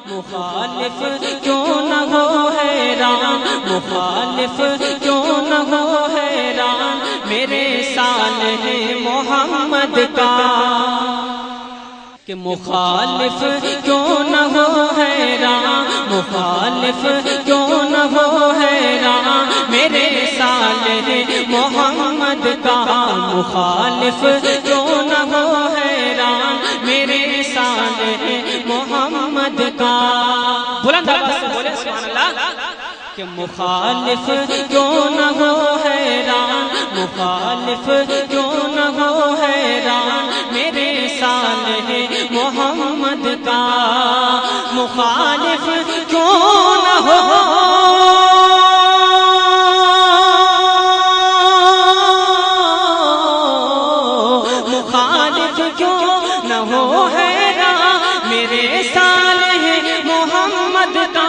مخالف کیوں نہ ہو حیران، مخالف کیوں نہ ہو حیران میرے صالح محمد کا، کہ مخالف کیوں نہ ہو حیران، مخالف کیوں نہ ہو حیران میرے صالح محمد کا، مخالف کیوں نہ ہو حیران میرے صالح محمد کا۔ بلند آواز سے بولے سبحان اللہ، کہ مخالف کیوں نہ ہو حیران، مخالف کیوں نہ ہو حیران میرے صالح محمد کا، مخالف کیوں نہ ہو، مخالف کیوں نہ ہو حیران میرے صالح محمد کا،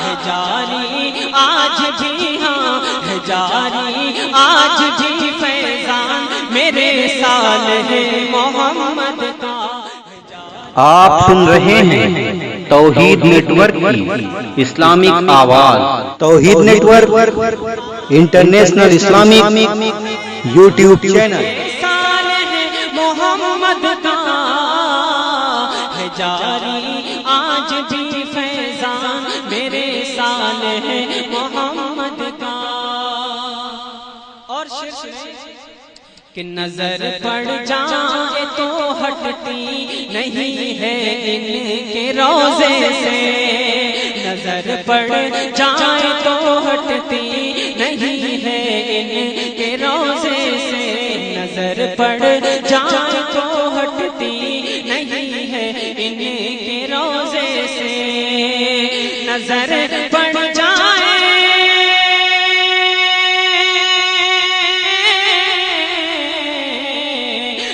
ہے جاری آج بھی، ہاں ہے جاری آج بھی فیضان میرے صالح محمد کا۔ آپ سن رہے ہیں توحید نیٹ ورک کی اسلامک آواز، Tawheed network international Islamic YouTube channel. Saleh Muhammad کا ہے جاری آج بھی فیضان میرے صالح محمد کا۔ اور شعر کہ نظر پڑ جائے تو ہٹتی نہیں ہے ان کے روضے سے، نظر پڑ جائے تو ہٹتی نہیں ہے ان کے روضے سے، نظر پڑ جائے تو ہٹتی نہیں ہے ان کے روضے سے، نظر پڑ جائے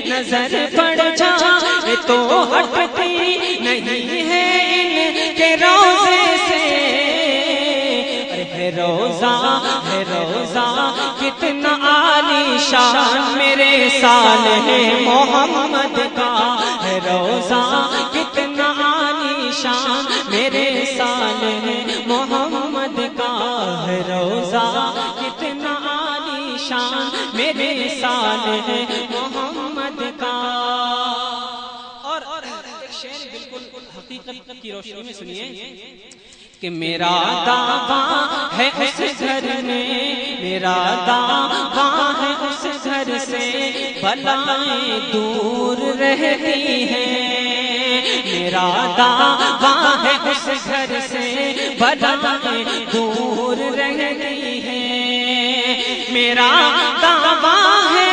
نظر پڑ جائے تو ہٹتی نہیں ہے ان کے روضے سے، ہے روضہ ہے روضہ کتنا عالی شان میرے صالح محمد کا، ہے روضہ کتنا عالی شان میرے صالح محمد کا، ہے روضہ کتنا عالی شان میرے صالح محمد کا۔ اور ایک شعر بالکل حقیقت کی روشنی میں سنیے کہ میرا دعویٰ ہے اس گھر میں، میرا دعویٰ ہے اس گھر سے بلائیں دور رہتی ہیں، میرا دعویٰ ہے اس گھر سے بلائیں دور رہتی ہیں، میرا دعویٰ ہے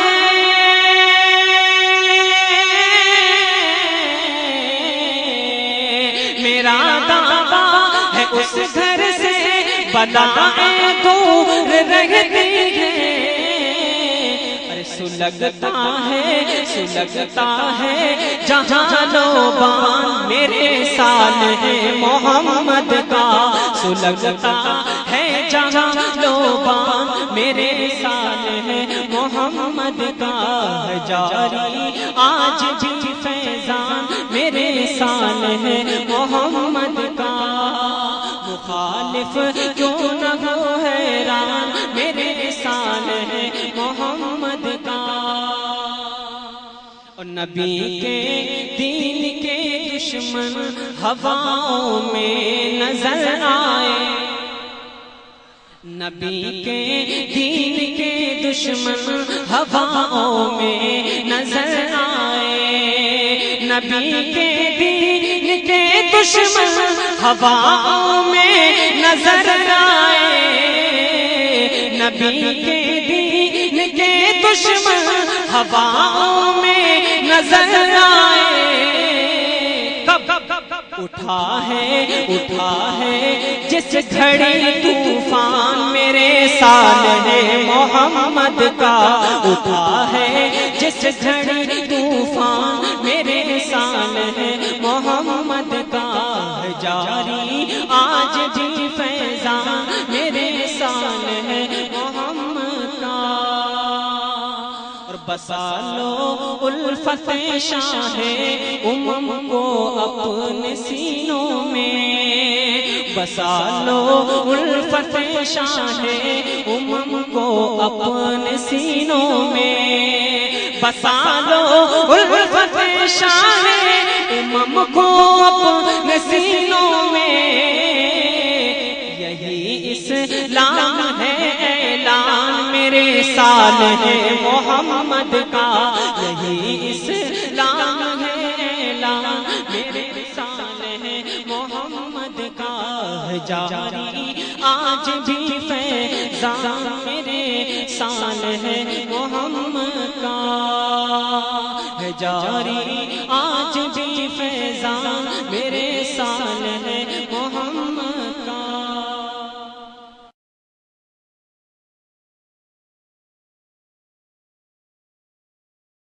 میرا دعویٰ ہے اس گھر سے بلائیں دور رہتی ہیں، ارے سلگتا ہے جہاں لوبان میرے صالح محمد کا، سلگتا ہے جہاں لوبان میرے صالح محمد کا، ہے جاری آج بھی فیضان میرے صالح محمد کا، مخالف کیوں نہ ہو حیران میرے صالح محمد کا۔ اور نبی کے دین کے دشمن ہواؤں میں نظر آئے، نبی کے دین کے دشمن ہواؤں میں نظر آئے، نبی کے دین کے دشمن ہواؤں میں نظر آئے، نبی کے دین کے دشمن ہواؤں میں نظر آئے، اٹھا ہے جس گھڑی طوفان میرے صالح محمد کا، اٹھا ہے جس گھڑی طوفان میرے صالح محمد کا، جاری آج بھی فیضان میرے صالح محمد کا۔ اور بسا لو الفت شاہ امم کو اپنے سینوں میں، بسا لو الفت شاہ امم کو اپنے سینوں میں، بسا لو الفت شاہ امم کو اپنے سینوں میں، یہی اسلام ہے اعلان میرے صالح محمد کا، یہی اسلام ہے اعلان میرے صالح محمد کا، جاری آج بھی فیضان میرے صالح محمد کا، جاری آج بھی فیضان میرے